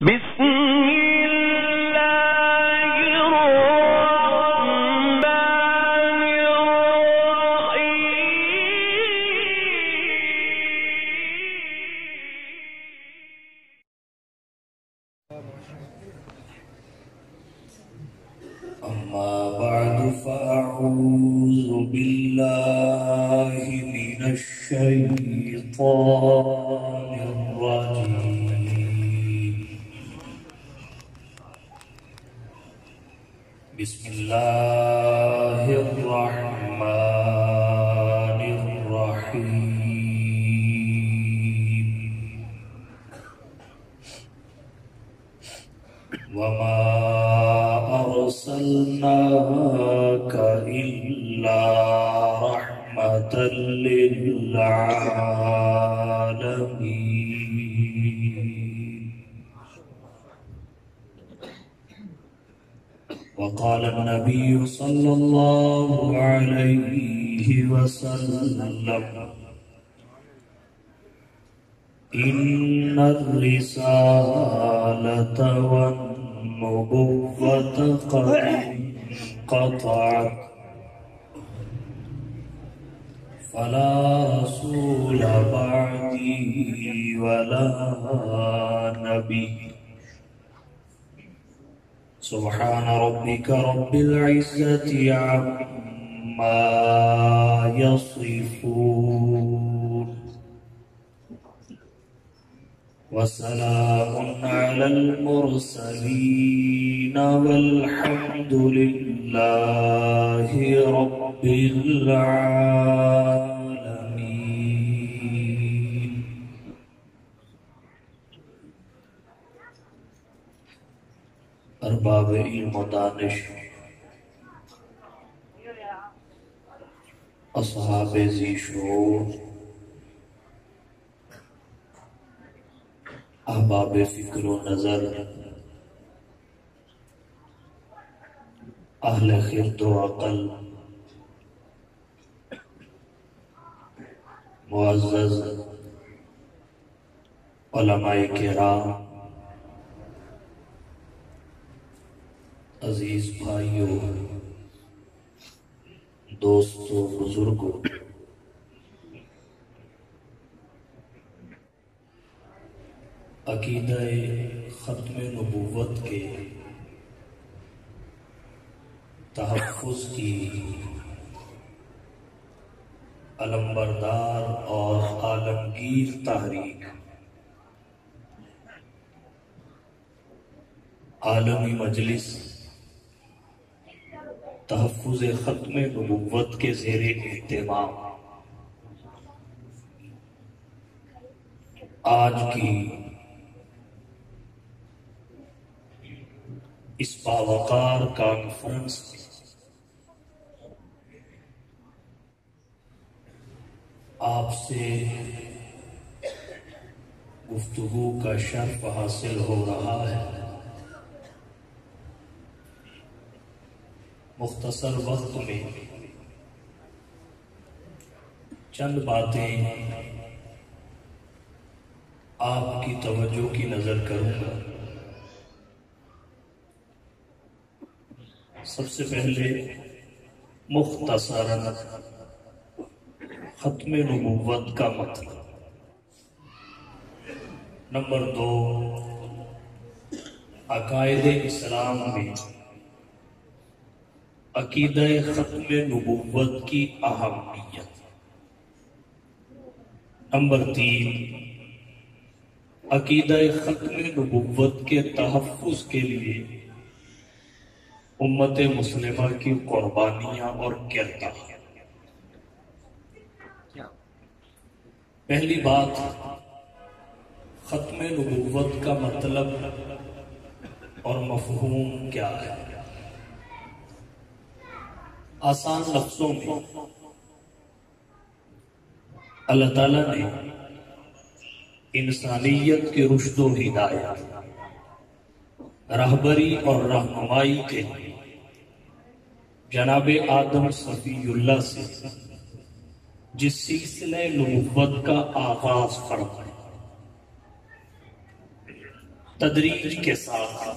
بسم الله الرحمن الرحيم. أما بعد فأعوذ بالله من الشيطان الرجيم. بسم الله الرحمن الرحيم. وما أرسلناك إلا رحمة للعالمين. وقال النبي صلى الله عليه وسلم: إن الرسالة والنبوة قد انقطعت فلا رسول بعدي ولا نبي. سبحان ربك رب العزة عما يصفون وسلام على المرسلين والحمد لله رب العالمين. ارباب علم و دانش، اصحاب ذی شعور، احباب فکر و نظر، اہل خرد و عقل، معزز علماء کرام، عزیز بھائیوں، دوستوں، بزرگوں، عقیدہ ختم نبوت کے تحفظ کی علمبردار اور عالمگیر تحریک عالمی مجلس تحفظ ختم نبوت کے زیر اہتمام آج کی اس باوقار کانفرنس آپ سے گفتگو کا شرف حاصل ہو رہا ہے. مختصر وقت میں چند باتیں آپ کی توجہ کی نظر کروں گا. سب سے پہلے مختصراً ختم نبوت کا مطلب. نمبر 2، عقائد اسلام میں عقیدہ ختم نبوت کی اہمیت. نمبر 3، عقیدہ ختم نبوت کے تحفظ کے لیے امت مسلمہ کی قربانیاں اور کردار. پہلی بات، ختم نبوت کا مطلب اور مفہوم کیا ہے؟ آسان لفظوں میں اللہ تعالیٰ نے انسانیت کے رشد و ہدایت، رہبری اور رہنمائی کے لیے جناب آدم صفی اللہ سے جس سلسلہ نبوت کا آغاز فرمایا، تدریج کے ساتھ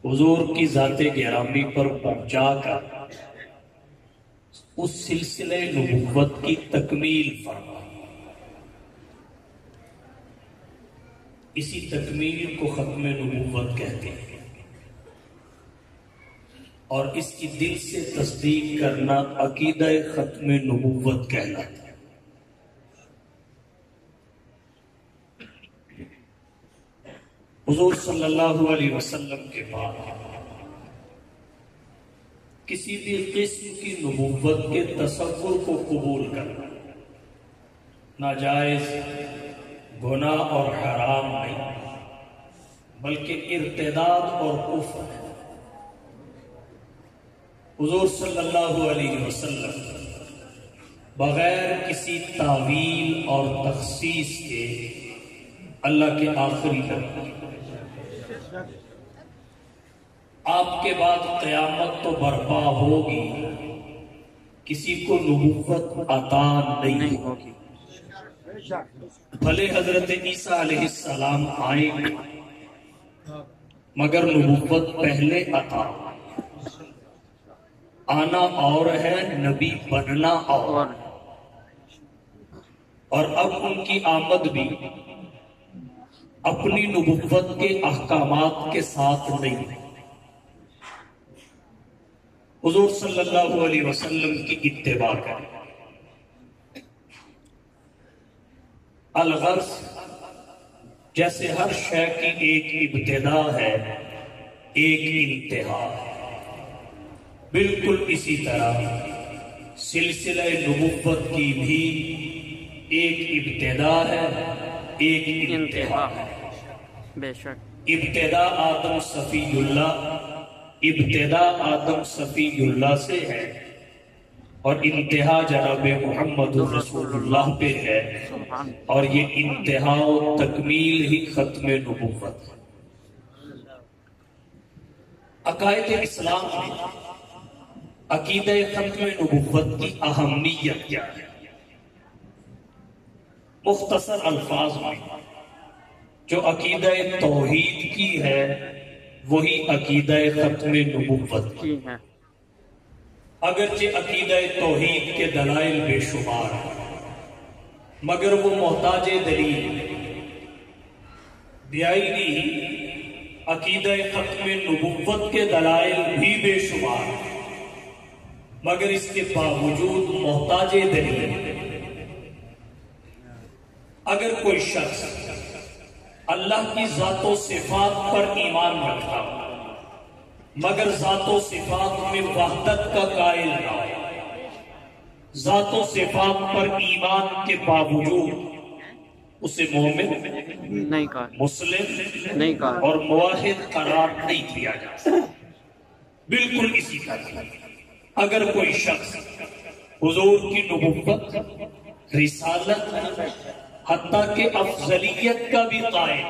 حضور کی ذات گرامی پر پہنچا کر اس سلسلے نبوت کی تکمیل فرما. اسی تکمیل کو ختم نبوت کہتے ہیں، اور اس کی دل سے تصدیق کرنا عقیدہ ختم نبوت کہلاتا ہے. حضور صلی اللہ علیہ وسلم کے بعد کسی بھی قسم کی نبوت کے تصور کو قبول کرنا ناجائز، گناہ اور حرام نہیں، بلکہ ارتداد اور کفر ہے. حضور صلی اللہ علیہ وسلم بغیر کسی تعویل اور تخصیص کے اللہ کے آخری نبی. آپ کے بعد قیامت تو برپا ہوگی، کسی کو نبوت عطا نہیں ہوگی. بھلے حضرت عیسیٰ علیہ السلام آئیں گے مگر نبوت پہلے عطا. آنا اور ہے، نبی بننا اور. اور اب ان کی آمد بھی اپنی نبوت کے احکامات کے ساتھ نہیں. حضور صلی اللہ علیہ وسلم کی اتباع کریں. الغرض جیسے ہر شے کی ایک ابتدا ہے، ایک انتہا ہے، بالکل اسی طرح سلسلہ نبوت کی بھی ایک ابتدا ہے، ایک انتہا ہے. بے شک ابتدا آدم صفی اللہ سے ہے، اور انتہا جناب محمد رسول اللہ پہ ہے، اور یہ انتہا و تکمیل ہی ختم نبوت ہے. عقائد اسلام میں عقیدہ ختم نبوت کی اہمیت کیا ہے؟ مختصر الفاظ میں جو عقیدہ توحید کی ہے وہی عقیدہ ختم نبوت کی ہے. اگرچہ عقیدہ توحید کے دلائل بے شمار ہیں مگر وہ محتاج دلیل. بیائی عقیدہ ختم نبوت کے دلائل بھی بے شمار ہیں مگر اس کے باوجود محتاج دلیل. اگر کوئی شخص اللہ کی ذات و صفات پر ایمان رکھتا مگر ذات و صفات میں وحدت کا قائل نہ ہو، ذات و صفات پر ایمان کے باوجود اسے مومن نہیں کہا، مسلم نہیں کہا، اور موحد قرار نہیں دیا جا سکتا. بالکل اسی طرح اگر کوئی شخص حضور کی نبوت، رسالت، حتیٰ کہ افضلیت کا بھی قائل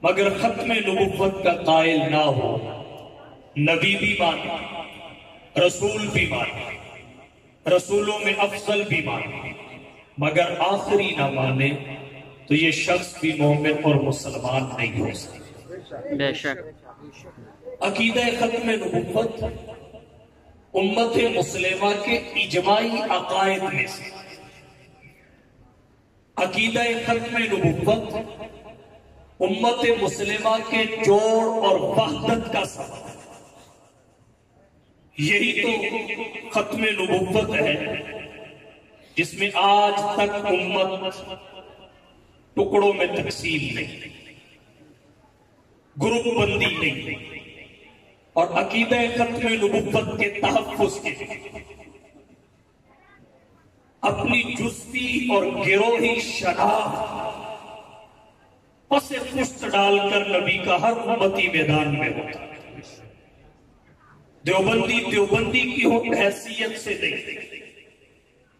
مگر ختم نبوت کا قائل نہ ہو، نبی بھی مانے، رسول بھی مانے، رسولوں میں افضل بھی مانے مگر آخری نہ مانے، تو یہ شخص بھی مومن اور مسلمان نہیں ہو سکتا. بے شک عقیدہ ختم نبوت امت مسلمہ کے اجماعی عقائد میں سے. عقیدہ ختم نبوت امت مسلمہ کے جوڑ اور وحدت کا سبب. یہی تو ختم نبوت ہے جس میں آج تک امت ٹکڑوں میں تقسیم نہیں، گروپ بندی نہیں، اور عقیدہ ختم نبوت کے تحفظ کے اپنی جزوی اور گروہی شناخت پس پشت ڈال کر نبی کا ہر امتی میدان میں ہوتا ہے. دیوبندی کی حیثیت سے نہیں،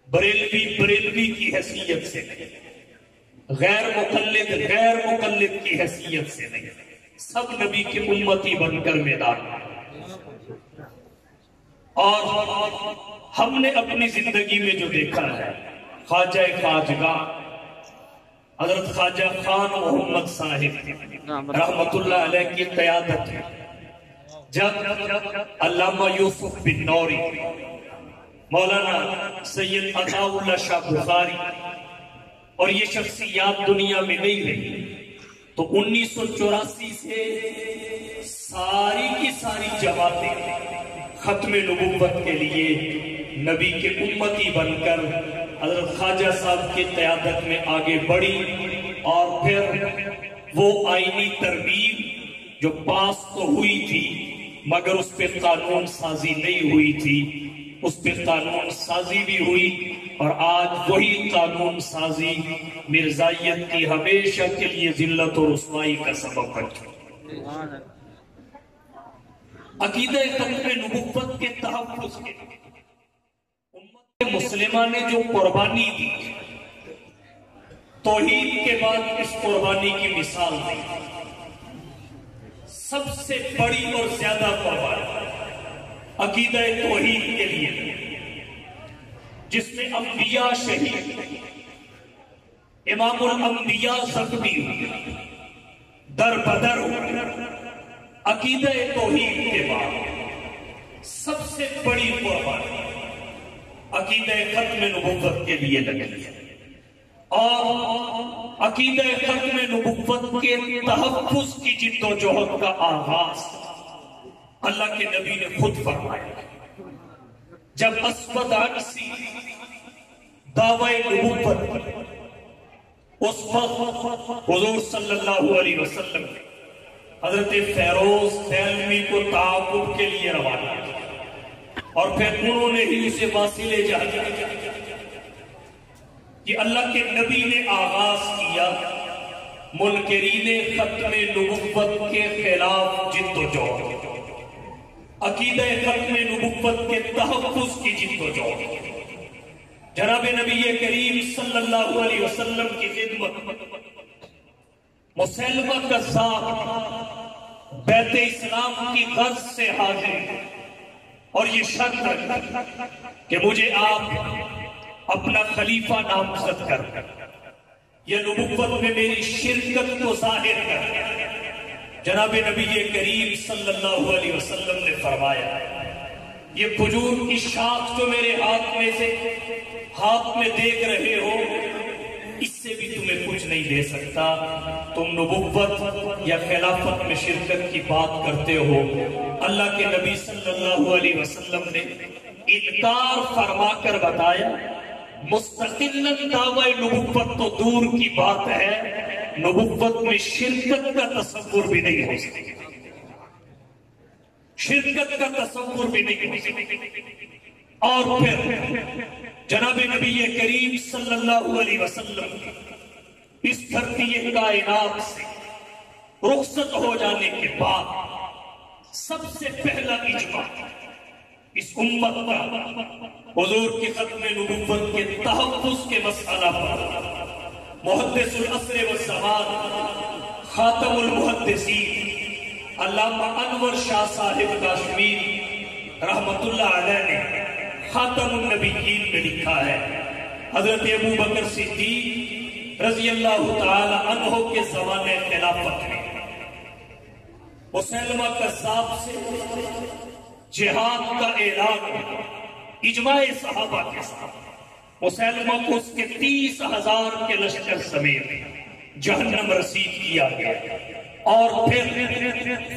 بریلوی کی حیثیت سے نہیں، غیر مقلد کی حیثیت سے نہیں، سب نبی کے امتی بن کر میدان میں. اور ہم نے اپنی زندگی میں جو دیکھا ہے، خواجہ خواجگاہ حضرت خواجہ خان محمد صاحب رحمت اللہ علیہ کی قیادت میں جب علامہ یوسف بن نوری، مولانا سید عطا اللہ شاہ بخاری اور یہ شخصیات دنیا میں نہیں رہی، تو 1984 سے ساری کی ساری جماعتیں ختم نبوت کے لیے نبی کے امتی بن کر حضرت خواجہ صاحب کی قیادت میں آگے بڑھی، اور پھر وہ آئینی ترمیم جو پاس تو ہوئی تھی مگر اس پہ قانون سازی نہیں ہوئی تھی، اس پہ قانون سازی بھی ہوئی، اور آج وہی قانون سازی مرزائیت کی ہمیشہ کے لیے ذلت و رسوائی کا سبب بن چکی۔ عقیدہ ختم نبوت کے تحفظ کے امت مسلمہ نے جو قربانی دی، توحید کے بعد اس قربانی کی مثال دی، سب سے بڑی اور زیادہ قربانی عقیدہ توحید کے لیے، جس میں انبیاء شہید، امام الانبیاء زخمی ہوئے، در بدر ہوئے۔ عقیدہ توحید کے بعد سب سے بڑی قربانی عقیدہ ختم نبوت کے لیے لگی ہے، اور عقیدہ ختم نبوت کے تحفظ کی جد و جہد کا آغاز اللہ کے نبی نے خود فرمایا۔ جب اسود عنسی دعوی نبوت، اس وقت حضور صلی اللہ علیہ وسلم نے حضرت فیروز دہلوی کو تعاقب کے لیے روانہ کیا، اور پھر انہوں نے ہی اسے واصل جہاں کہ اللہ کے نبی نے آغاز کیا منکرین ختم نبوت کے خلاف جد و جہد، عقیدہ ختم نبوت کے تحفظ کی جد و جہد۔ جناب نبی کریم صلی اللہ علیہ وسلم کی خدمت مسلمہ کذاب بیت اسلام کی غرض سے حاضر، اور یہ شرط رکھا کہ مجھے آپ اپنا خلیفہ نامزد کر یہ نبوت میں میری شرکت کو ظاہر کر۔ جناب نبی کریم صلی اللہ علیہ وسلم نے فرمایا، یہ کھجور کی شاخ جو میرے ہاتھ میں دیکھ رہے ہو، اس سے بھی تمہیں کچھ نہیں دے سکتا، تم نبوت یا خلافت میں شرکت کی بات کرتے ہو۔ اللہ کے نبی صلی اللہ علیہ وسلم نے انکار فرما کر بتایا، مستقلاً دعوی نبوت تو دور کی بات ہے، نبوت میں شرکت کا تصور بھی نہیں ہو سکتا، شرکت کا تصور بھی نہیں ہو سکتا۔ اور پھر جناب نبی کریم صلی اللہ علیہ وسلم اس دھرتی کائنات سے رخصت ہو جانے کے بعد سب سے پہلا اجماع اس امت کا حضور کی ختم نبوت کے تحفظ کے مسئلہ پر محدث العصر والزمان خاتم المحدثین علامہ انور شاہ صاحب کاشمیری رحمت اللہ علیہ نے خاتم النبیین میں لکھا ہے، حضرت ابو بکر صدیق رضی اللہ تعالی عنہ کے زمانے خلافت میں مسلمہ کذاب سے جہاد کا اعلان اجماع صحابہ کے ساتھ مسلمہ کو اس کے 30,000 کے لشکر سمیت جہنم رسید کیا گیا، اور پھر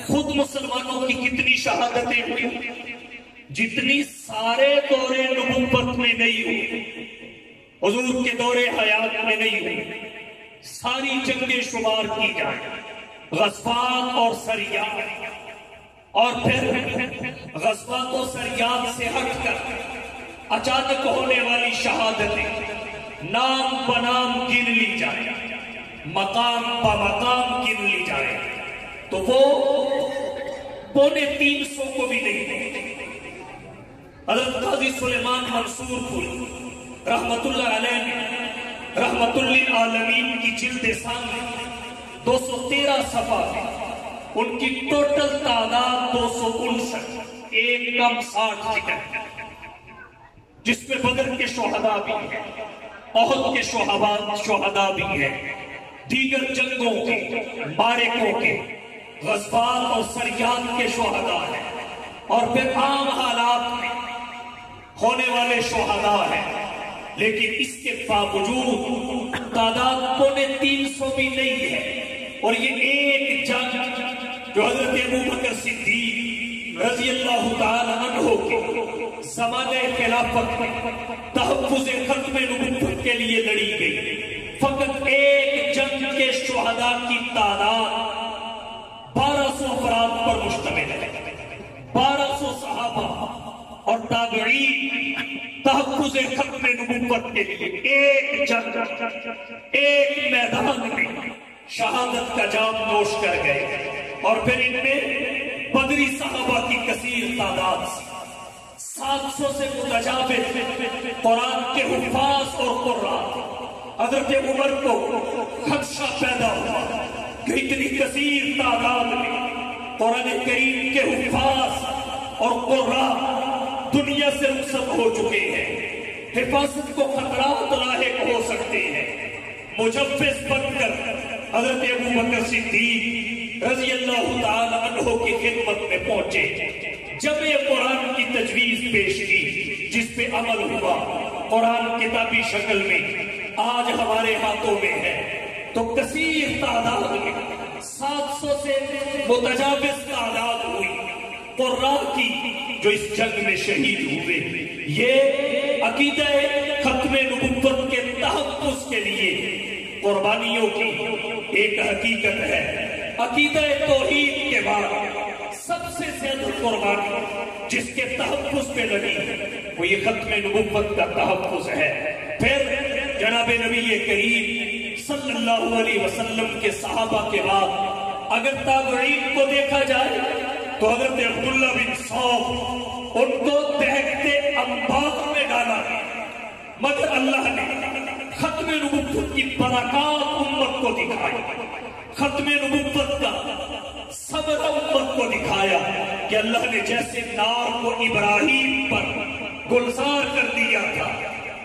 خود مسلمانوں کی کتنی شہادتیں ہوئی جتنی سارے دور نبوت میں نہیں ہوئی، حضور کے دور حیات میں نہیں ہوئی۔ ساری جنگیں شمار کی جائیں، غزوات اور سریات، اور پھر غزوات و سریات سے ہٹ کر اچانک ہونے والی شہادتیں نام بنام گن لی جائیں، مقام بمقام گن لی جائیں، تو وہ 350 کو بھی نہیں ہوتی۔ حضرت قاضی سلیمان منصور پوری رحمت اللہ علیہ نے رحمت للعالمین کی جلد ثانی 213 صفحہ میں ان کی ٹوٹل تعداد 259، ایک کم 60 ذکر ہے، جس میں بدر کے شہداء بھی ہیں، احد کے شہداء بھی ہیں، دیگر جنگوں کے، معرکوں کے، غزوات اور سریات کے شہداء ہیں، اور پھر عام حالات میں ہونے والے شہداء ہیں، لیکن اس کے باوجود تعداد 250 بھی نہیں ہے۔ اور یہ ایک جنگ جو حضرت ابوبکر صدیق رضی اللہ تعالی عنہ کے زمانہ خلافت میں تحفظ ختم نبوت کے لیے لڑی گئی، فقط ایک جنگ کے شہداء کی تعداد 1200 افراد پر مشتمل ہے۔ 1200 صحابہ اور تابعین تحفظ ختم نبوت کے لیے ایک جنگ، ایک میدان میں شہادت کا جام نوش کر گئے، اور پھر ان میں بدری صحابہ کی کثیر تعداد سے 700 سے متجاوز قرآن کے حفاظ اور قراء۔ حضرت عمر کو خدشہ پیدا ہوا کہ اتنی کثیر تعداد میں قرآن کریم کے حفاظ اور قراء دنیا سے رخصت ہو چکے ہیں، حفاظت کو خطرات لاحق ہو سکتے ہیں۔ مجوز بن کر حضرت ابوبکر صدیق رضی اللہ تعالی عنہ کی خدمت میں پہنچے، جمع قرآن کی تجویز پیش کی، جس پہ عمل ہوا۔ قرآن کتابی شکل میں آج ہمارے ہاتھوں میں ہے، تو کثیر تعداد میں 700 سے متجاوز تعداد ہوئی قراء کی جو اس جنگ میں شہید ہوئے۔ یہ عقیدہ ختم نبوت کے تحفظ کے لیے قربانیوں کی ایک حقیقت ہے۔ عقیدہ توحید کے بعد سب سے زیادہ قربانی جس کے تحفظ پہ لگی وہ یہ ختم نبوت کا تحفظ ہے۔ پھر جناب نبی کریم صلی اللہ علیہ وسلم کے صحابہ کے بعد اگر تابعین کو دیکھا جائے تو حضرت عبداللہ بن صوف ان کو دہکتے انبار میں ڈالا گیا، مگر اللہ نے ختم نبوت کی برکات امت کو دکھائی، ختم نبوت کا صبر امت کو دکھایا کہ اللہ نے جیسے نار کو ابراہیم پر گلزار کر دیا تھا،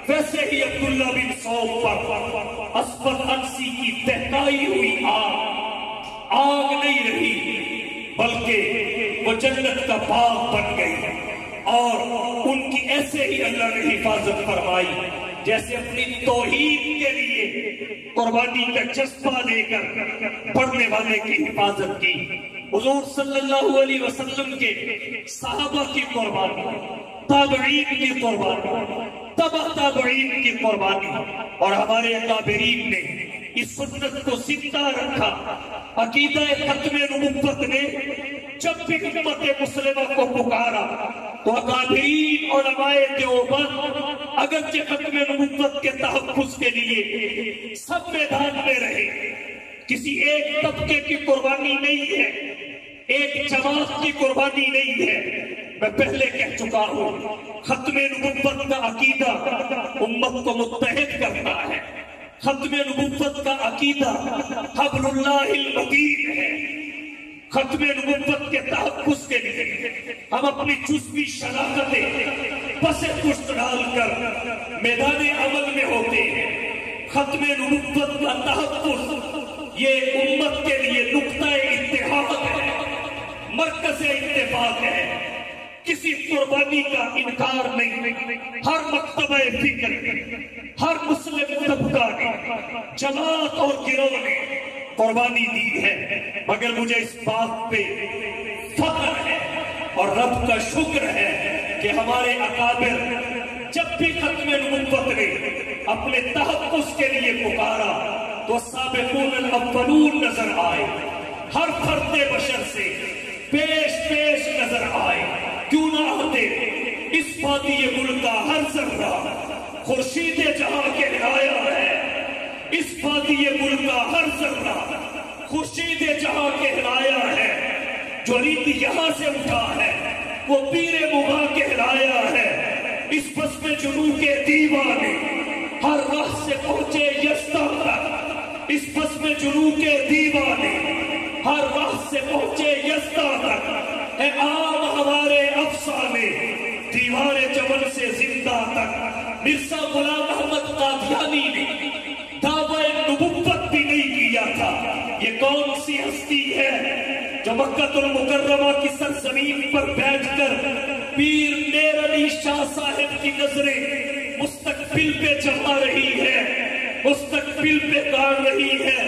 ویسے ہی عبداللہ بن صوف پر اسود انسی کی دہکائی ہوئی آگ نہیں رہی، بلکہ وہ جنت کا باغ بن گئی، اور ان کی ایسے ہی اللہ نے حفاظت فرمائی جیسے اپنی توحید کے لیے قربانی کا جذبہ لے کر پڑھنے والے کی حفاظت کی۔ حضور صلی اللہ علیہ وسلم کے صحابہ کی قربانی، تابعین کی قربانی، تبع تابعین کی قربانی، اور ہمارے اکابرین نے اس سنت کو زندہ رکھا۔ عقیدہ ختم نبوت نے جب بھی امت مسلمہ کو پکارا تو اکابرین علماء دیوبند اگرچہ ختم نبوت کے تحفظ کے لیے سب میدان میں رہے، کسی ایک طبقے کی قربانی نہیں ہے، ایک جماعت کی قربانی نہیں ہے۔ میں پہلے کہہ چکا ہوں، ختم نبوت کا عقیدہ امت کو متحد کرتا ہے، ختم نبوت کا عقیدہ حبل اللہ المتین ہے۔ ختم نبوت کے تحفظ کے لیے ہم اپنی جزوی شناختیں پس پشت ڈال کر میدان عمل میں ہوتے ہیں۔ ختم نبوت کا تحفظ یہ امت کے لیے نقطہ اتحاد ہے، مرکز اتفاق ہے، کسی قربانی کا انکار نہیں۔ ہر مکتبہ فکر نے، ہر مسلم طبقہ نے، جماعت اور گروہ نے قربانی دی ہے، مگر مجھے اس بات پہ فخر ہے اور رب کا شکر ہے کہ ہمارے اکابر جب بھی ختم نبوت نے اپنے تحفظ کے لیے پکارا تو سابقون الاولون نظر آئے، ہر فرد بشر سے پیش نظر آئے، کیوں نہ آتے؟ اس وادی ملک کا ہر ذرہ خورشید جہاں کے ہلایا ہے، اس وادی ملک کا ہر ذرہ خورشید جہاں کے ہلایا ہے، جو رند یہاں سے اٹھا ہے وہ پیر مغاں کے ہلایا ہے، اس بس میں جنوب کے دیوانے ہر راہ سے پہنچے یزداں تک، اس بس میں جنوب کے دیوانے ہر راہ سے پہنچے یزداں تک، اے عام ہمارے افسانے دیوار جبل سے زندہ تک۔ مرزا غلام احمد قادیانی نے دعوی نبوت بھی نہیں کیا، جو مکہ المکرمہ کی سرزمین پر بیٹھ کر پیر میر علی شاہ صاحب کی نظریں مستقبل پہ جما رہی ہے، مستقبل پہ گاڑ رہی ہے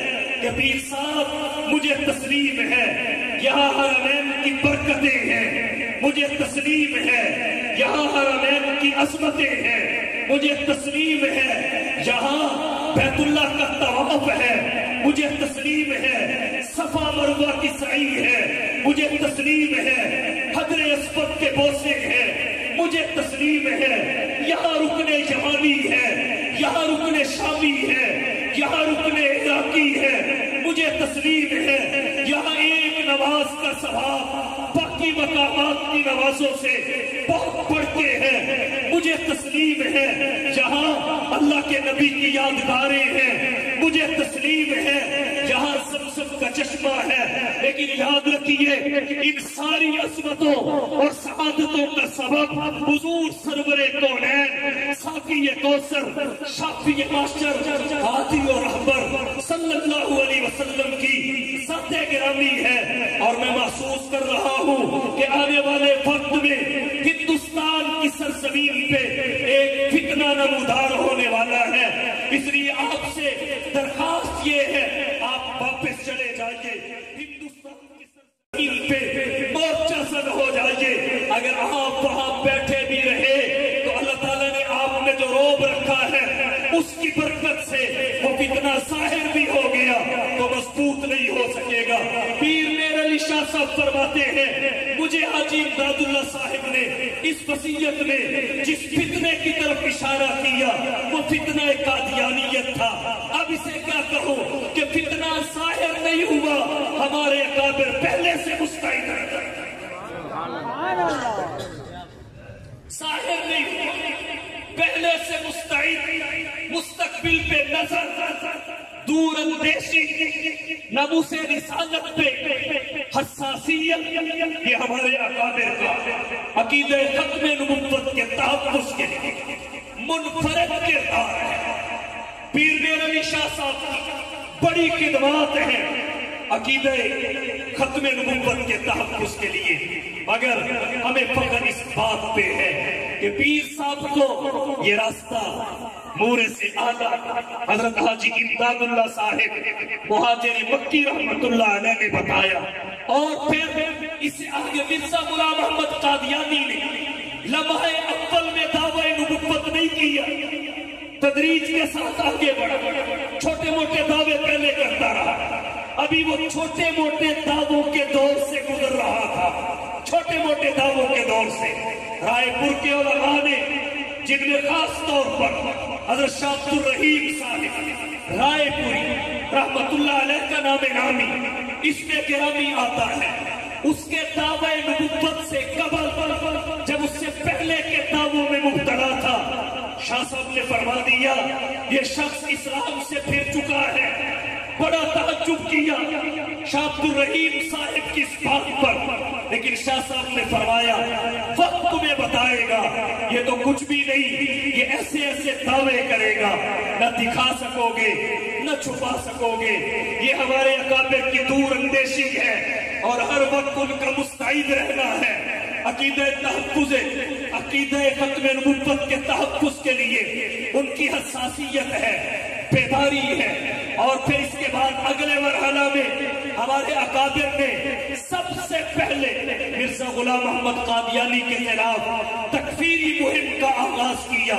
کہ پیر صاحب مجھے تسلیم ہے یہاں حرمین کی برکتیں ہیں، مجھے تسلیم ہے یہاں حرمین کی عظمتیں ہیں، مجھے تسلیم ہے یہاں بیت اللہ کا طواف ہے، مجھے تسلیم ہے صفا مروہ کی سعی ہے، مجھے تسلیم ہے حجر اسود کے بوسے ہیں، مجھے تسلیم ہے یہاں رکن یمانی ہے، یہاں رکن شامی ہے، یہاں رکن عراقی ہے، مجھے تسلیم ہے یہاں ایک نواز کا ثواب باقی مقامات کی نوازوں سے بہت بڑھ کے ہے، مجھے تسلیم ہے جہاں اللہ کے نبی کی یادگاریں ہیں، مجھے تسلیم ہے جہاں زمزم کا چشمہ ہے، لیکن یاد رکھیے ان ساری عظمتوں اور سعادتوں کا سبب حضور سرور کونین ساقی کوثر شافی معاشر ہادی اور رہبر صلی اللہ علیہ وسلم کی ذات گرامی ہے۔ اور میں محسوس کر رہا ہوں کہ آنے والے وقت میں ہندوستان کی سرزمین پہ ایک فتنہ نمودار ہونے والا ہے، اس لیے آپ سے درخواست یہ ہے آپ واپس چلے جائیے، ہندوستان کی سرزمین پہ مورچہ زد ہو جائیے۔ اگر آپ وہاں بیٹھے بھی رہے تو اللہ تعالیٰ نے آپ میں جو روب رکھا ہے اس کی برکت سے وہ فتنہ ظاہر بھی ہو گیا تو مضبوط نہیں ہو سکے گا۔ پیر میر علی شاہ صاحب فرماتے ہیں مجھے حاجی امداد اللہ صاحب نے اس وصیت میں جس فتنے کی طرف اشارہ کیا وہ فتنہ قادیانیت تھا۔ اب اسے کیا کہوں کہ فتنہ ظاہر نہیں ہوا، ہمارے اکابر پہلے سے مستعد ہیں، ظاہر نہیں ہوا، پہلے سے مستعد، مستقبل پہ نظر، دور اندیشی، ناموس رسالت پہ حساسیت، یہ ہمارے اکابر کا عقیدہ ختم نبوت کے تحفظ کے لیے منفرد کردار ہے۔ پیر میر علی شاہ صاحب کی بڑی خدمات ہیں عقیدہ ختم نبوت کے تحفظ کے لیے، مگر ہمیں فخر اس بات پہ ہے کہ پیر صاحب کو یہ راستہ مورے سے آدھا حضرت حاجی امداد اللہ صاحب مہاجر مکی رحمت اللہ علیہ نے بتایا، اور پھر اس سے آگے مرزا غلام محمد قادیانی نے لمحہ اول میں دعوی نبوت نہیں کیا، تدریج کے ساتھ آگے بڑھا، چھوٹے موٹے دعوے پہلے کرتا رہا، ابھی وہ چھوٹے موٹے دعووں کے دور سے گزر رہا تھا، چھوٹے موٹے دعووں کے دور سے۔ رائے پور کے علماء نے جن میں خاص طور پر حضرت شاہ عبد الرحیم صاحب رائے پوری رحمت اللہ علیہ کا نام نامی اس میں گرامی آتا ہے، اس کے دعوے نبوت سے قبل جب اس سے پہلے کے دعووں میں مبتلا تھا، شاہ صاحب نے فرما دیا یہ شخص اسلام سے پھر چکا ہے۔ بڑا تعجب کیا شاہ عبد الرحیم صاحب کی اس بات پر، لیکن شاہ صاحب نے فرمایا وقت تمہیں بتائے گا، یہ تو کچھ بھی نہیں، یہ ایسے ایسے دعوے کرے گا نہ دکھا سکو گے نہ چھپا سکو گے، یہ ہمارے اکابر کی دور اندیشی ہے اور ہر وقت ان کا مستعد رہنا ہے۔ عقیدہ تحفظ، عقیدہ ختم نبوت کے تحفظ کے لیے ان کی حساسیت ہے، بیداری ہے۔ اور پھر اس کے بعد اگلے مرحلہ میں ہمارے اکابر نے سب سے پہلے مرزا غلام محمد قادیانی کے خلاف تکفیری مہم کا آغاز کیا۔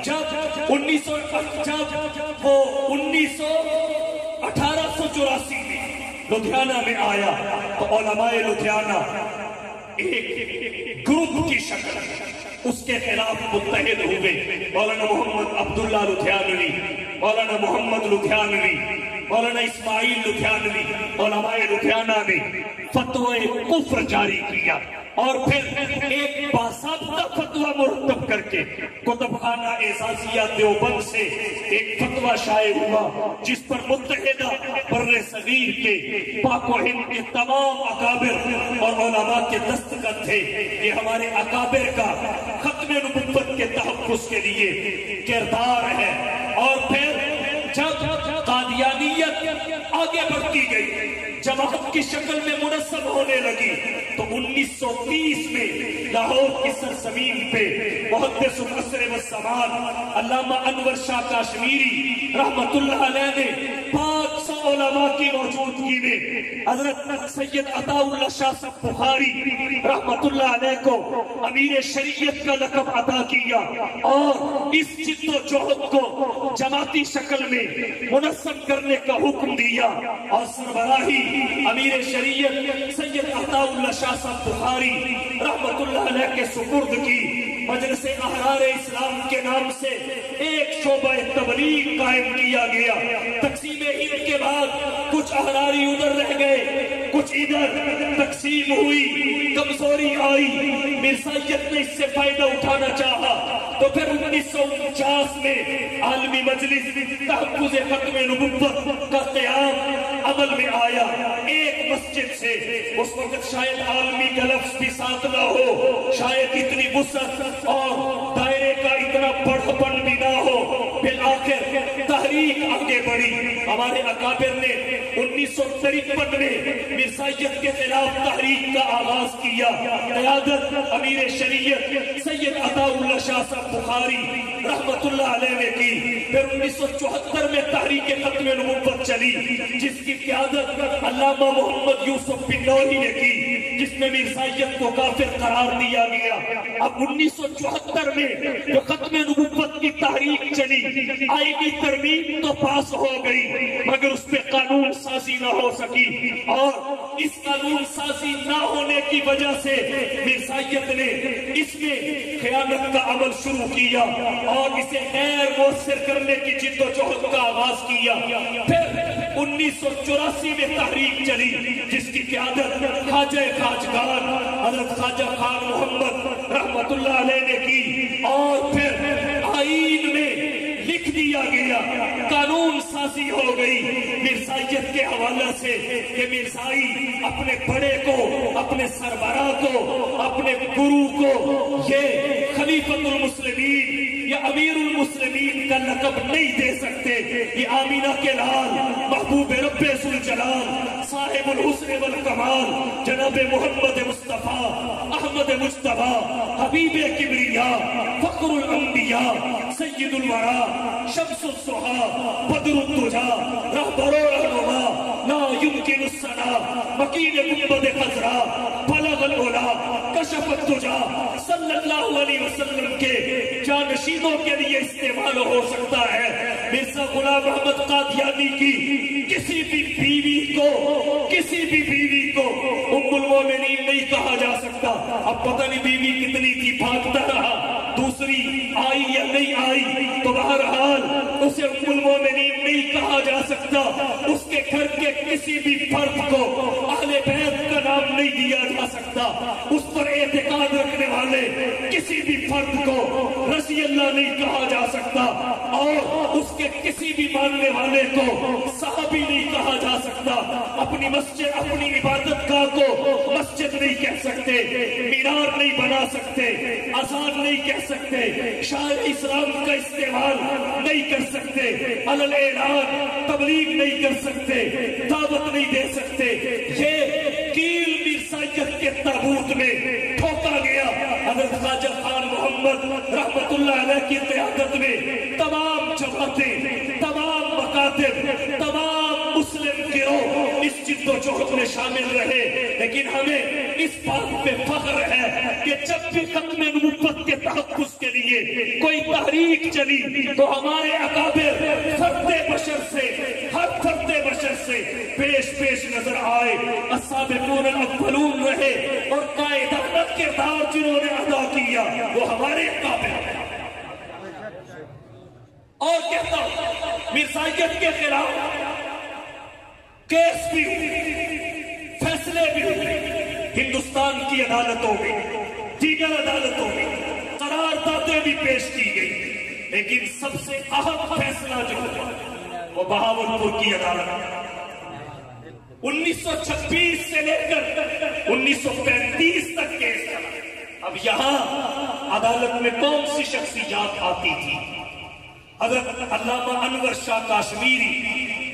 جب 1884 میں لدھیانہ میں آیا تو علماء لدھیانہ ایک گروپ کی شکل اس کے خلاف متحد ہوئے۔ مولانا محمد عبداللہ لدھیانوی، مولانا محمد لدھیانوی، مولانا اسماعیل لدھیانوی، علماء لدھیانہ نے فتوی کفر جاری کیا اور پھر ایک باضابطہ فتویٰ مرتب کر کے کتب خانہ اعزازیہ دیوبند سے ایک فتویٰ شائع ہوا جس پر متحدہ بر صغیر کے پاک و ہند کے تمام اکابر اور علماء کے دستخط تھے۔ یہ ہمارے اکابر کا ختم نبوت کے تحفظ کے لیے کردار ہے۔ اور پھر جب قادیانیت آگے بڑھتی گئی، جماعت کی شکل میں منظم ہونے لگی، تو 1930 میں لاہور کی سرزمین پہ محدث العصر والزمان علامہ انور شاہ کاشمیری رحمت اللہ علیہ نے 500 علماء کی موجودگی میں حضرت سید عطا اللہ شاہ صاحب بخاری رحمت اللہ علیہ کو امیر شریعت کا لقب عطا کیا، اور اس جد و جہد کو جماعتی شکل میں منظم کرنے کا حکم دیا، اور سربراہی امیر شریعت سید عطا اللہ شاہ صاحب بخاری رحمت اللہ علیہ کے سپرد کی۔ مجلس احرار اسلام کے نام سے ایک شعبہ تبلیغ قائم کیا گیا۔ تقسیم ہند کے بعد کچھ احراری ادھر رہ گئے، کچھ ادھر، تقسیم ہوئی، کمزوری آئی، مرزائیت نے اس سے فائدہ اٹھانا چاہا، تو پھر 1949 میں عالمی مجلس تحفظ ختم نبوت کا قیام عمل میں آیا۔ ایک مسجد سے، اس وقت شاید عالمی کا لفظ بھی ساتھ نہ ہو، شاید اتنی وسعت اور دائرے کا اتنا بڑھ پن بھی نہ ہو، بالآخر تحریک آگے بڑھی۔ ہمارے اکابر نے 1953 میں مرزائیت کے خلاف تحریک کا آغاز کیا، قیادت امیر شریعت سید عطا اللہ شاہ صاحب بخاری رحمت اللہ علیہ نے کی۔ پھر 1974 میں تحریک ختم نبوت چلی، جس کی قیادت علامہ محمد یوسف بن نوری نے کی، جس میں مرزائیت کو کافر قرار دیا گیا۔ اب 1974 میں جو ختم نبوت کی تحریک چلی، آئینی ترمیم تو پاس ہو گئی، مگر اس پہ قانون سازی نہ ہو سکی، اور اس قانون سازی نہ ہونے کی وجہ سے مرزائیت نے اس میں خیانت کا عمل شروع کیا اور اسے غیر مؤثر کرنے کی جد و جہد کا آغاز کیا۔ پھر 1984 میں تحریک چلی، جس کی قیادت خواجہ خواجگان حضرت خواجہ خان محمد رحمت اللہ علیہ نے کی، اور پھر آئین میں لکھ دیا گیا، قانون سازی ہو گئی مرزائیت کے حوالہ سے کہ مرزائی اپنے بڑے کو، اپنے سربراہ کو، اپنے گرو کو یہ خلیفۃ المسلمین یا امیر المسلمین کا لقب نہیں دے سکتے۔ یہ آمینہ کے لال، محبوب رب ذوالجلال، صاحب الحسن والکمال، جناب محمد مصطفیٰ احمد مجتبیٰ، حبیب کبریاء، فخر الانبیاء، سید الورا، شمس الضحیٰ، بدر الدجا، رہبر و رہنما، لا يمکن الثنا، مکین گنبد خضرا، بلغ العلا، کشف الدجا، صلی اللہ علیہ وسلم کے جانشینوں کے لیے استعمال ہو سکتا ہے۔ مرزا غلام احمد قادیانی کی کسی بھی بیوی کو ام المومنین نہیں کہا جا سکتا۔ اب پتہ نہیں بیوی کتنی تھی، بھاگتا رہا، دوسری آئی یا نہیں آئی، تو بہرحال اسے ام المومنین نہیں کہا جا سکتا۔ اس کے گھر کے کسی بھی فرد کو اہل بیت کا نام نہیں دیا جا سکتا۔ اس پر اعتقاد رکھنے والے کسی بھی فرد کو رضی اللہ نہیں کہا جا سکتا، اور اس کے کسی بھی ماننے والے کو صحابی نہیں کہا جا سکتا۔ اپنی مسجد، اپنی عبادت گاہ کو مسجد نہیں کہہ سکتے، مینار نہیں بنا سکتے، آزاد نہیں کہہ سکتے، شاعر اسلام کا استعمال نہیں کر سکتے، علل اعلان تبلیغ نہیں کر سکتے، دعوت نہیں دے سکتے۔ یہ کیل مرزائیت کے تابوت میں ٹھوکا گیا۔ حضرت خواجہ خان محمد رحمت اللہ علیہ کی قیادت میں تمام جماعتیں، تمام مکاتب، تمام مسلم گروہ اس جد و جہد میں شامل رہے، لیکن ہمیں اس بات پہ فخر ہے کہ جب بھی ختم نبوت کے تحفظ کے لیے کوئی تحریک چلی تو ہمارے اکابر فرد بشر سے، ہر فرد بشر سے پیش نظر آئے، السابقون الاولون رہے، اور قائدانہ کردار جنہوں نے ادا کیا وہ ہمارے اکابر ہیں۔ اور کہتا ہوں مرزائیت کے خلاف کیس بھی ہوئے، فیصلے بھی ہوئے، ہندوستان کی عدالتوں میں، دیگر عدالتوں میں قراردادیں بھی پیش کی گئی، لیکن سب سے اہم فیصلہ جو ہے وہ بہاولپور کی عدالت 1926 سے لے کر 1935 تک کیس چلا۔ اب یہاں عدالت میں کون سی شخصیات آتی تھی؟ حضرت علامہ انور شاہ کاشمیری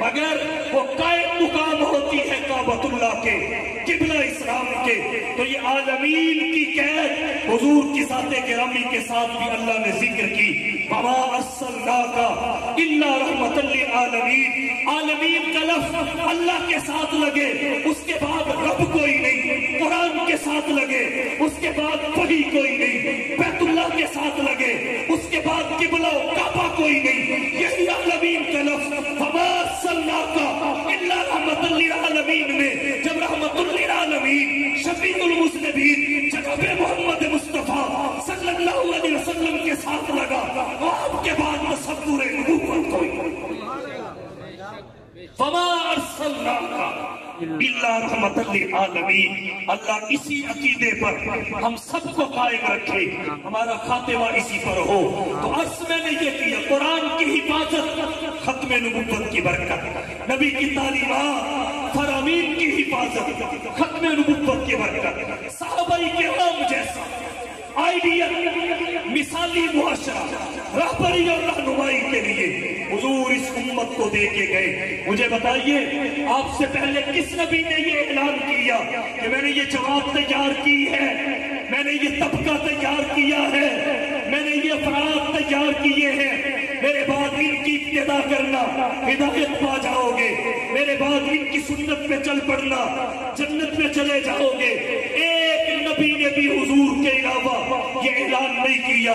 مگر وہ قائم مقام ہوتی ہے کعبۃ اللہ کے، قبلہ اسلام کے، تو یہ عالمین کی قید حضور کی ذات گرامی کے ساتھ بھی اللہ نے ذکر کی، وَمَا أَرْسَلْنَاكَ إِلَّا رَحْمَةً لِلْعَالَمِينَ۔ عالمین کا لفظ اللہ کے ساتھ لگے، اس کے بعد رب کوئی نہیں، قرآن کے ساتھ لگے، اس کے بعد وحی کوئی نہیں، بیت اللہ کے ساتھ لگے، اس کے بعد قبلہ و کعبہ کوئی نہیں، یہی عالمین کا لفظ وَمَا أَرْسَلْنَاكَ إِلَّا رَحْمَةً لِلْعَالَمِينَ میں جب رحمت للعالمین شفیع المذنبین جناب محمد مصطفیٰ صلی اللہ علیہ وسلم کے ساتھ لگا، وہ آپ کے بعد تصور نبوت کوئی وَمَا أَرْسَلْنَاكَ إِلَّا رَحْمَةً لِلْعَالَمِينَ۔ اللہ اسی عقیدے پر ہم سب کو قائم رکھے، ہمارا خاتمہ اسی پر ہو۔ تو عرض میں نے یہ کیا، قرآن کی حفاظت، ختم نبوت کی برکت، نبی کی تعلیمات، فرامین کی حفاظت، ختم نبوت کی برکت، صحابہ کرام جیسا آئیڈیل مثالی معاشرہ رہبری اور رہنمائی کے لیے حضور اس امت کو دے کے گئے۔ مجھے بتائیے آپ سے پہلے کس نبی نے یہ اعلان کیا کہ میں نے یہ جواب تیار کی ہے، میں نے یہ طبقہ تیار کیا ہے، میں نے یہ افراد تیار کیے ہیں، میرے بعد ان کی ابتدا کرنا ہدایت پا جاؤ گے، میرے بعد ان کی سنت پہ چل پڑنا جنت میں چلے جاؤ گے۔ ایک نبی نے بھی حضور کے علاوہ یہ اعلان نہیں کیا۔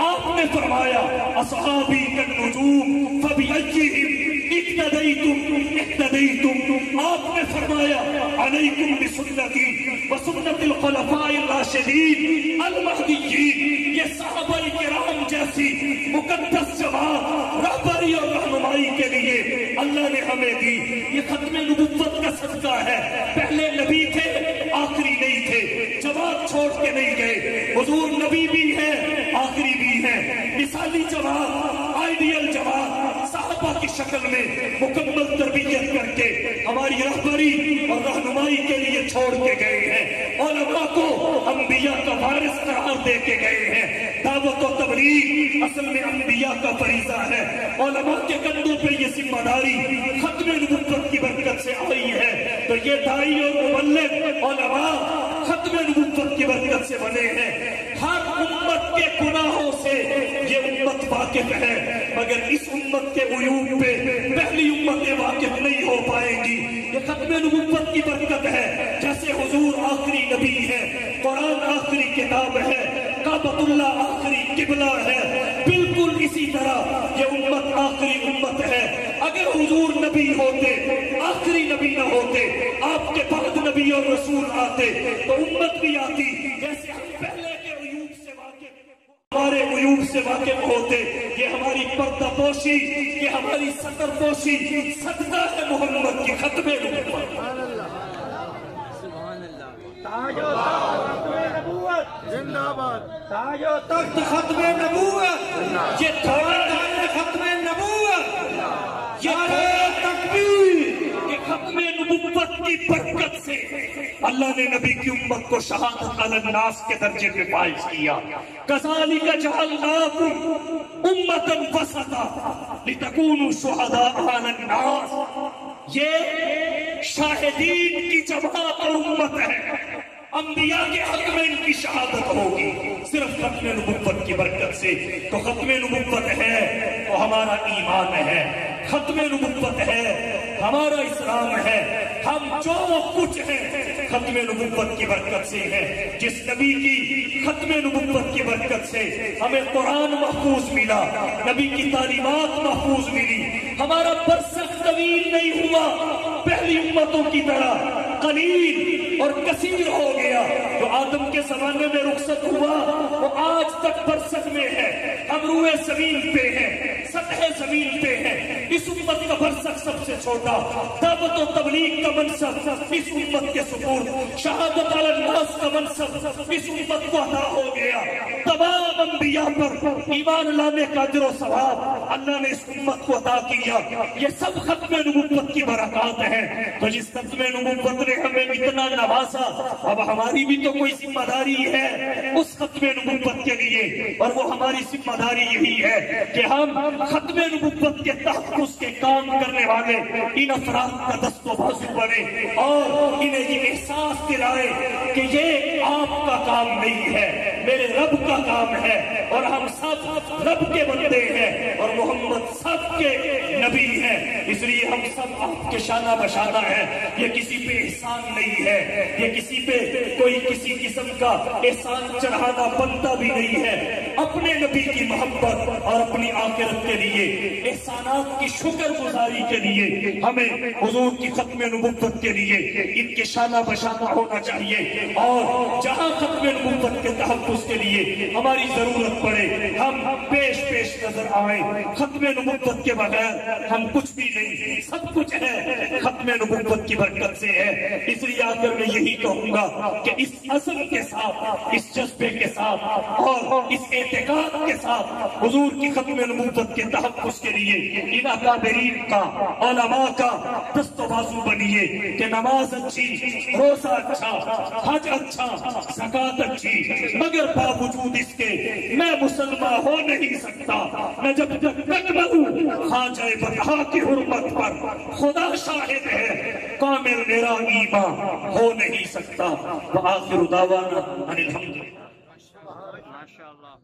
آپ نے فرمایا اصحابی کالنجوم فبأیہم اقتدیتم اقتدیتم۔ آپ نے فرمایا علیکم بسنتی وسنت الخلفاء الراشدین المہدیین۔ یہ صحابہ کرام جیسی مقدس جماعت رہبری اور رہنمائی کے لیے اللہ نے ہمیں دی۔ یہ ختم نبوت کا صدقہ ہے، پہلے نبی تھے آخری نہیں تھے، جماعت چھوڑ کے نہیں گئے، حضور نبی بھی ہے آخری بھی ہے، مثالی جماعت، آئیڈیل جماعت صحابہ کی شکل میں مکمل تربیت کر کے ہماری رہبری اور رہنمائی کے لیے چھوڑ کے گئے ہیں۔ علماء کو انبیاء کا وارث قرار دے کے گئے ہیں۔ دعوت و تبلیغ اصل میں انبیاء کا فریضہ ہے، علماء کے کندھوں پہ یہ ذمہ داری ختم نبوت کی برکت سے آئی ہے۔ تو یہ داعی اور مبلغ علماء ختم نبوت کی برکت سے بنے ہیں۔ ہر امت کے گناہوں سے یہ امت واقف ہے، مگر اس امت کے عیوب پہ پہلی امتیں واقف نہیں ہو پائیں گی۔ یہ ختم نبوت کی برکت ہے، جیسے حضور آخری نبی ہے، قرآن آخری کتاب ہے، کعبۃ اللہ آخری قبلہ ہے، بالکل اسی طرح یہ امت آخری امت ہے۔ اگر حضور نبی ہوتے، آخری نبی نہ ہوتے، آپ کے بعد نبی اور رسول آتے تو امت بھی آتی، جیسے ہم پہلے کے عیوب سے واقف، ہمارے عیوب سے واقف ہوتے۔ یہ ہماری پردہ پوشی، یہ ہماری ستر پوشی صدقہ ہے محمد کی ختم نبوت۔ تاج و تخت نبوت زندہ باد، تاج و تخت ختم نبوت، یہ تھوڑا ختم نبوت، یہ تکبیر، یہ ختم نبوت کی برکت سے اللہ نے نبی کی امت کو شہادت علی الناس کے درجے پہ فائز کیا۔ کذالک جعلناکم امۃ وسطا لتکونوا شہداء علی الناس۔ یہ شاہدین کی جماعت اور امت ہے، انبیاء کے حق میں ان کی شہادت ہوگی صرف ختم نبوت کی برکت سے۔ تو ختم نبوت ہے تو ہمارا ایمان ہے، ختم نبوت ہے ہمارا اسلام ہے، ہم جو کچھ ہیں ختم نبوت کی برکت سے ہے۔ جس نبی کی ختم نبوت کی برکت سے ہمیں قرآن محفوظ ملا، نبی کی تعلیمات محفوظ ملی، ہمارا برزخ طویل نہیں ہوا، پہلی امتوں کی طرح قلیل اور کثیر ہو گیا۔ جو آدم کے زمانے میں رخصت ہوا وہ آج تک برزخ میں ہے، ہم روئے زمین پہ ہیں، سطح زمین پہ ہیں۔ اس امت کا برزخ سب سے چھوٹا، دعوت و تبلیغ کا منصب اس امت کے سپرد، شہادت علی الناس کا منصب اس امت کو عطا ہو گیا۔ تمام انبیاء پر ایمان لانے کا اجر و ثواب اللہ نے اس امت کو عطا کیا، یہ سب ختم نبوت کی برکات ہے۔ تو جس ختم نبوت نے ہمیں اتنا نوازا، اب ہماری بھی تو کوئی ذمہ داری ہے اس ختم نبوت کے لیے، اور وہ ہماری ذمہ داری یہی ہے کہ ہم ختم نبوت کے تحفظ کے کام کرنے والے ان افراد کا دست و بازو بنے، اور انہیں یہ احساس دلائے کہ یہ آپ کا کام نہیں ہے، میرے رب کا کام ہے، اور ہم سب رب کے بندے ہیں، اور محمد سب کے نبی ہیں، اس لیے ہم سب آپ کے شانہ بشانہ ہیں۔ یہ کسی پہ احسان نہیں ہے، یہ کسی پہ کوئی کسی قسم کا احسان چڑھانا بنتا بھی نہیں ہے۔ اپنے نبی کی محبت اور اپنی آخرت کے لیے، احسانات کی شکر گزاری کے لیے ہمیں حضور کی ختم نبوت کے لیے ان کے شانہ بشانہ ہونا چاہیے، اور جہاں ختم نبوت کے تحفظ کے لیے ہماری ضرورت پڑے ہم پیش نظر آئیں۔ ختم نبوت کے بغیر ہم کچھ بھی نہیں، سب کچھ ہے ختم نبوت کی برکت سے ہے۔ اس لیے آ کر میں یہی کہوں گا کہ اس عزم کے ساتھ، اس جذبے کے ساتھ اور اس اعتقاد کے ساتھ حضور کی ختم نبوت کے تحفظ کے لیے ان اکابرین کا، علماء کا دست و بازو بنیے کہ نماز اچھی، روزہ اچھا، حج اچھا، زکوٰۃ اچھی، مگر باوجود اس کے میں مسلمان ہو نہیں سکتا، میں جب تک بہوں خواجہ بطحا کی حرمت پر خدا شاہد ہے کامل میرا ایمان ہو نہیں سکتا۔ وآخر دعوانا ان الحمد للہ۔ ماشاءاللہ۔